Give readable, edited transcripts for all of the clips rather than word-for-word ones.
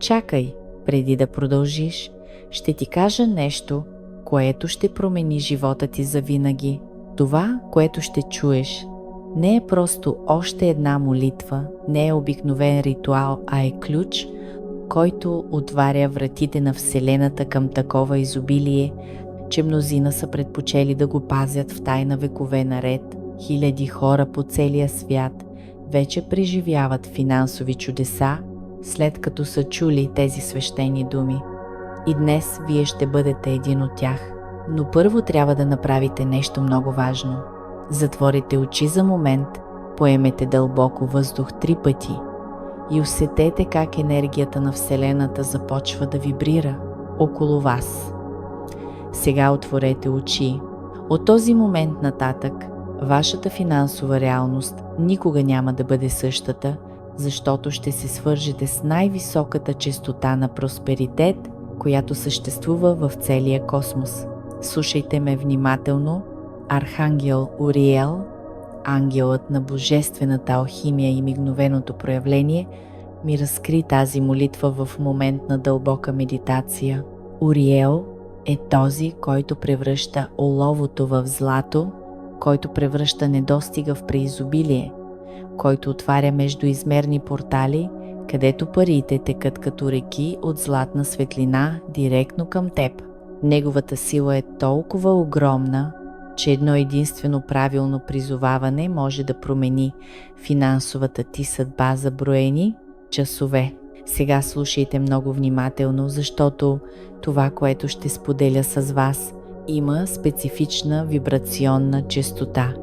Чакай, преди да продължиш, ще ти кажа нещо, което ще промени живота ти завинаги. Това, което ще чуеш, не е просто още една молитва, не е обикновен ритуал, а е ключ, който отваря вратите на Вселената към такова изобилие, че мнозина са предпочели да го пазят в тайна векове наред. Хиляди хора по целия свят вече преживяват финансови чудеса, след като са чули тези свещени думи. И днес вие ще бъдете един от тях. Но първо трябва да направите нещо много важно. Затворите очи за момент, поемете дълбоко въздух 3 пъти и усетете как енергията на Вселената започва да вибрира около вас. Сега отворете очи. От този момент нататък вашата финансова реалност никога няма да бъде същата, защото ще се свържете с най-високата честота на просперитет, която съществува в целия космос. Слушайте ме внимателно. Архангел Уриел, ангелът на божествената алхимия и мигновеното проявление, ми разкри тази молитва в момент на дълбока медитация. Уриел е този, който превръща оловото в злато, който превръща недостига в преизобилие, който отваря междуизмерни портали, където парите текат като реки от златна светлина директно към теб. Неговата сила е толкова огромна, че едно единствено правилно призоваване може да промени финансовата ти съдба за броени часове. Сега слушайте много внимателно, защото това, което ще споделя с вас, има специфична вибрационна честота.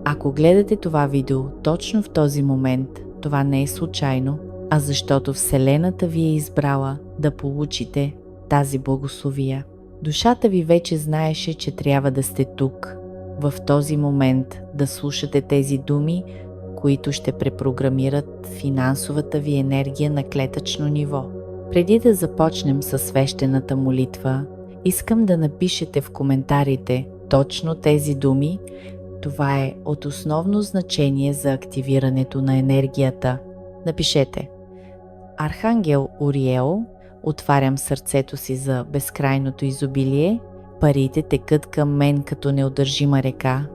Ако гледате това видео точно в този момент, това не е случайно, а защото Вселената ви е избрала да получите тази благословия. Душата ви вече знаеше, че трябва да сте тук, в този момент, да слушате тези думи, които ще препрограмират финансовата ви енергия на клетъчно ниво. Преди да започнем със свещената молитва, искам да напишете в коментарите точно тези думи. Това е от основно значение за активирането на енергията. Напишете: Архангел Уриел, отварям сърцето си за безкрайното изобилие, парите текат към мен като неудържима река.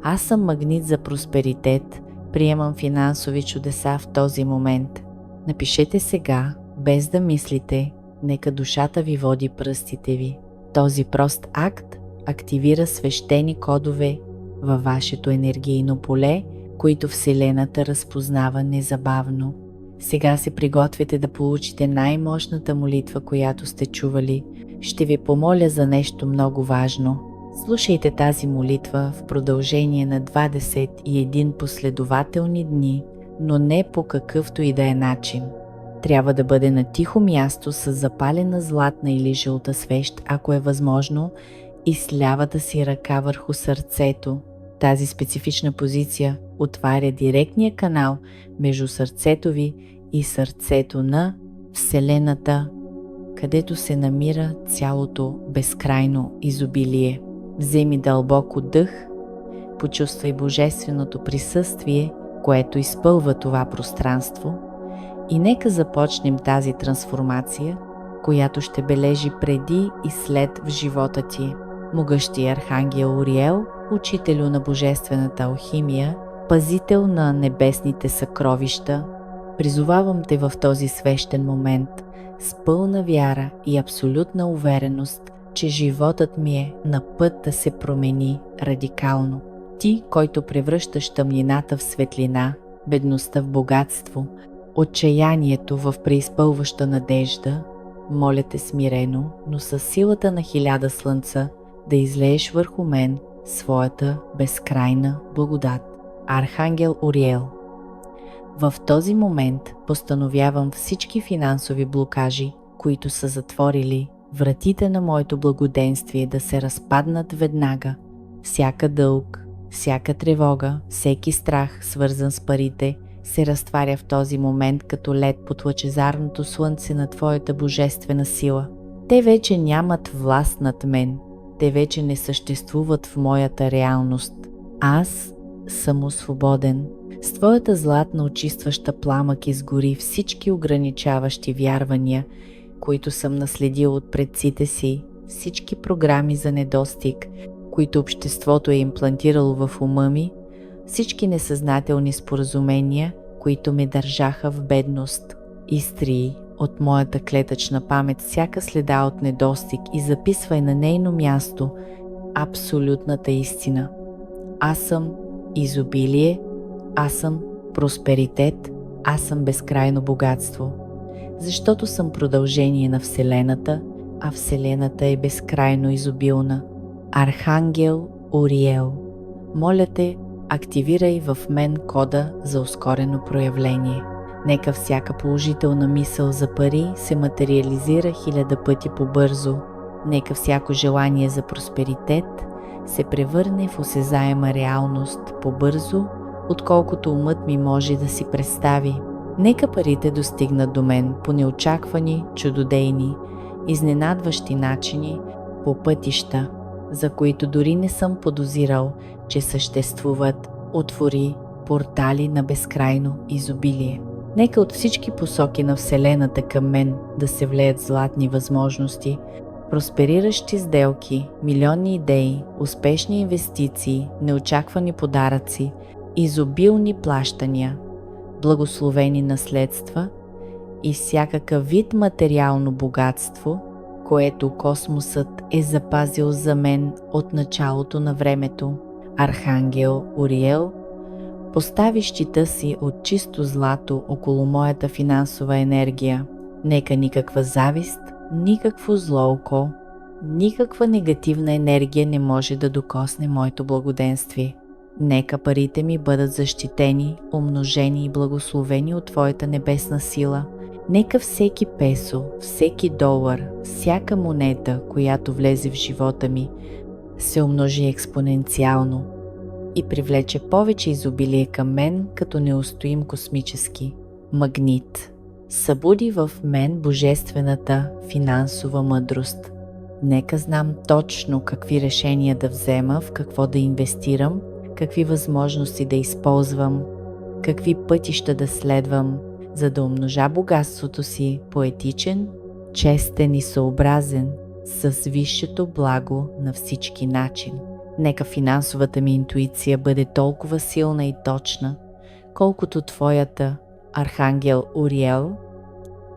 Аз съм магнит за просперитет, приемам финансови чудеса в този момент. Напишете сега, без да мислите, нека душата ви води пръстите ви. Този прост акт активира свещени кодове във вашето енергийно поле, които Вселената разпознава незабавно. Сега се приготвяте да получите най-мощната молитва, която сте чували. Ще ви помоля за нещо много важно. Слушайте тази молитва в продължение на 21 последователни дни, но не по какъвто и да е начин. Трябва да бъде на тихо място с запалена златна или жълта свещ, ако е възможно, и с лявата си ръка върху сърцето. Тази специфична позиция отваря директния канал между сърцето ви и сърцето на Вселената, където се намира цялото безкрайно изобилие. Вземи дълбоко дъх, почувствай божественото присъствие, което изпълва това пространство, и нека започнем тази трансформация, която ще бележи преди и след в живота ти. Могъщи Архангел Уриел, учителю на божествената алхимия, пазител на небесните съкровища, призовавам те в този свещен момент с пълна вяра и абсолютна увереност, че животът ми е на път да се промени радикално. Ти, който превръщаш тъмнината в светлина, бедността в богатство, отчаянието в преизпълваща надежда, моля те смирено, но със силата на 1000 слънца да излееш върху мен своята безкрайна благодат. Архангел Уриел. В този момент постановявам всички финансови блокажи, които са затворили вратите на моето благоденствие, да се разпаднат веднага. Всяка дълг, всяка тревога, всеки страх, свързан с парите, се разтваря в този момент като лед под лъчезарното слънце на Твоята божествена сила. Те вече нямат власт над мен. Те вече не съществуват в моята реалност. Аз съм свободен. С твоята златна очистваща пламък изгори всички ограничаващи вярвания, които съм наследил от предците си, всички програми за недостиг, които обществото е имплантирало в ума ми, всички несъзнателни споразумения, които ме държаха в бедност. Изтрий от моята клетъчна памет всяка следа от недостиг и записвай на нейно място абсолютната истина. Аз съм изобилие, аз съм просперитет, аз съм безкрайно богатство. Защото съм продължение на Вселената, а Вселената е безкрайно изобилна. Архангел Уриел, моля те, активирай в мен кода за ускорено проявление. Нека всяка положителна мисъл за пари се материализира 1000 пъти по-бързо. Нека всяко желание за просперитет се превърне в осезаема реалност по-бързо, отколкото умът ми може да си представи. Нека парите достигнат до мен по неочаквани, чудодейни, изненадващи начини, по пътища, за които дори не съм подозирал, че съществуват, отвори портали на безкрайно изобилие. Нека от всички посоки на Вселената към мен да се влеят златни възможности, проспериращи сделки, милионни идеи, успешни инвестиции, неочаквани подаръци, изобилни плащания, благословени наследства и всякакъв вид материално богатство, което космосът е запазил за мен от началото на времето. Архангел Уриел, постави щита си от чисто злато около моята финансова енергия. Нека никаква завист, никакво зло око, никаква негативна енергия не може да докосне моето благоденствие. Нека парите ми бъдат защитени, умножени и благословени от Твоята небесна сила. Нека всеки песо, всеки долар, всяка монета, която влезе в живота ми, се умножи експоненциално и привлече повече изобилие към мен като неустоим космически магнит. Събуди в мен божествената финансова мъдрост. Нека знам точно какви решения да взема, в какво да инвестирам, какви възможности да използвам, какви пътища да следвам, за да умножа богатството си по етичен, честен и съобразен с висшето благо на всички начин. Нека финансовата ми интуиция бъде толкова силна и точна, колкото Твоята, Архангел Уриел,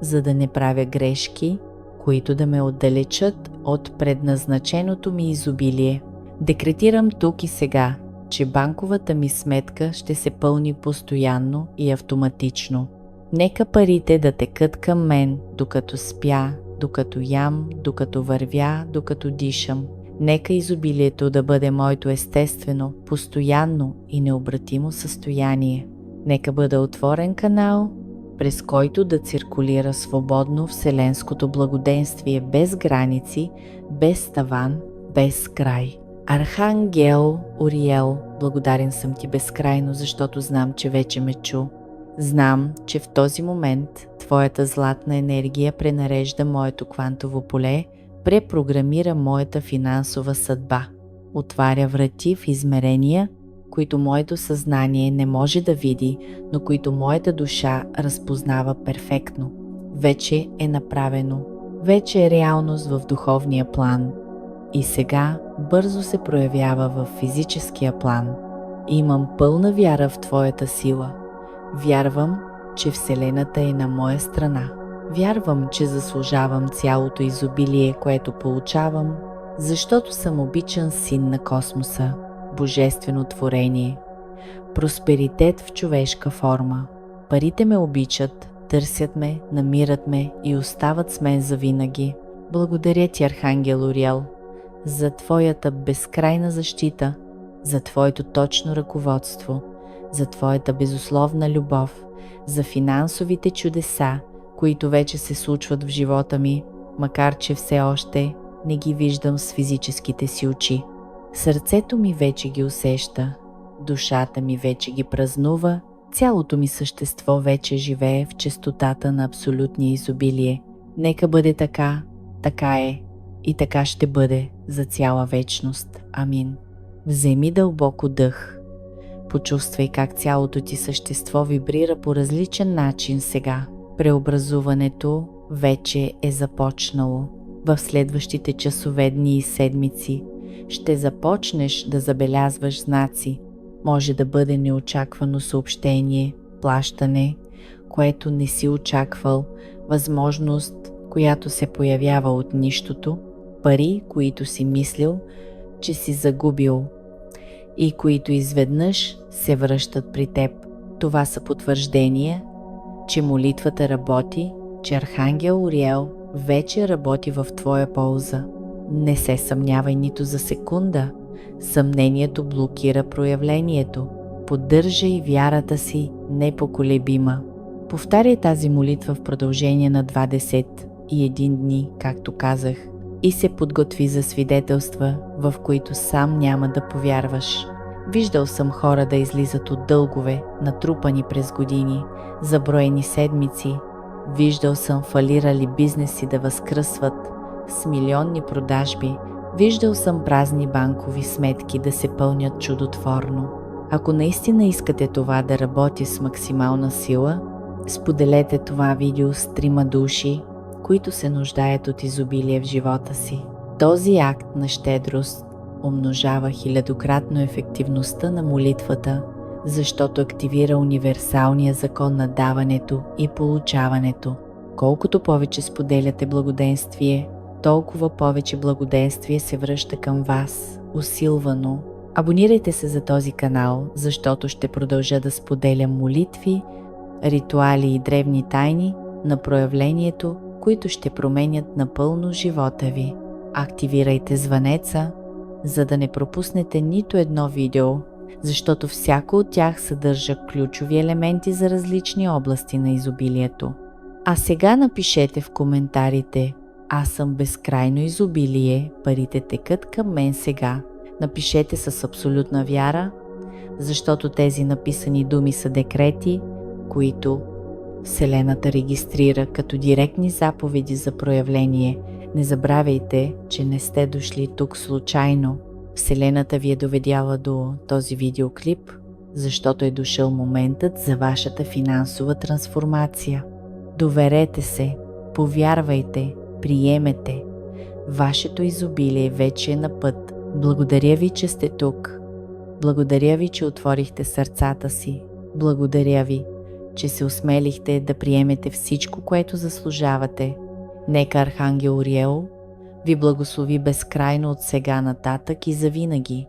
за да не правя грешки, които да ме отдалечат от предназначеното ми изобилие. Декретирам тук и сега, че банковата ми сметка ще се пълни постоянно и автоматично. Нека парите да текат към мен, докато спя, докато ям, докато вървя, докато дишам. Нека изобилието да бъде моето естествено, постоянно и необратимо състояние. Нека бъда отворен канал, през който да циркулира свободно вселенското благоденствие без граници, без таван, без край. Архангел Уриел, благодарен съм ти безкрайно, защото знам, че вече ме чу. Знам, че в този момент Твоята златна енергия пренарежда моето квантово поле, препрограмира моята финансова съдба, отваря врати в измерения, които моето съзнание не може да види, но които моята душа разпознава перфектно. Вече е направено, вече е реалност в духовния план и сега бързо се проявява в физическия план. Имам пълна вяра в Твоята сила. Вярвам, че Вселената е на моя страна. Вярвам, че заслужавам цялото изобилие, което получавам, защото съм обичан син на космоса, божествено творение. Просперитет в човешка форма. Парите ме обичат, търсят ме, намират ме и остават с мен завинаги. Благодаря ти, Архангел Уриел, за Твоята безкрайна защита, за Твоето точно ръководство, за Твоята безусловна любов, за финансовите чудеса, които вече се случват в живота ми, макар че все още не ги виждам с физическите си очи. Сърцето ми вече ги усеща, душата ми вече ги празнува, цялото ми същество вече живее в чистотата на абсолютния изобилие. Нека бъде така, така е и така ще бъде за цяла вечност. Амин. Вземи дълбоко дъх. Почувствай как цялото ти същество вибрира по различен начин сега. Преобразуването вече е започнало. В следващите часове, дни и седмици ще започнеш да забелязваш знаци. Може да бъде неочаквано съобщение, плащане, което не си очаквал, възможност, която се появява от нищото, пари, които си мислил, че си загубил и които изведнъж се връщат при теб. Това са потвърждения, че молитвата работи, че Архангел Уриел вече работи в твоя полза. Не се съмнявай нито за секунда. Съмнението блокира проявлението. Поддържай вярата си непоколебима. Повтаряй тази молитва в продължение на 21 дни, както казах, и се подготви за свидетелства, в които сам няма да повярваш. Виждал съм хора да излизат от дългове, натрупани през години, за броени седмици. Виждал съм фалирали бизнеси да възкръсват с милионни продажби. Виждал съм празни банкови сметки да се пълнят чудотворно. Ако наистина искате това да работи с максимална сила, споделете това видео с 3 души, които се нуждаят от изобилие в живота си. Този акт на щедрост умножава хилядократно ефективността на молитвата, защото активира универсалния закон на даването и получаването. Колкото повече споделяте благоденствие, толкова повече благоденствие се връща към вас, усилвано. Абонирайте се за този канал, защото ще продължа да споделям молитви, ритуали и древни тайни на проявлението, които ще променят напълно живота ви. Активирайте звънеца, за да не пропуснете нито едно видео, защото всяко от тях съдържа ключови елементи за различни области на изобилието. А сега напишете в коментарите: аз съм безкрайно изобилие, парите текат към мен сега. Напишете с абсолютна вяра, защото тези написани думи са декрети, които Вселената регистрира като директни заповеди за проявление. Не забравяйте, че не сте дошли тук случайно. Вселената ви е доведяла до този видеоклип, защото е дошъл моментът за вашата финансова трансформация. Доверете се, повярвайте, приемете. Вашето изобилие вече е на път. Благодаря ви, че сте тук. Благодаря ви, че отворихте сърцата си. Благодаря ви, че се осмелихте да приемете всичко, което заслужавате. Нека Архангел Уриел ви благослови безкрайно от сега нататък и завинаги.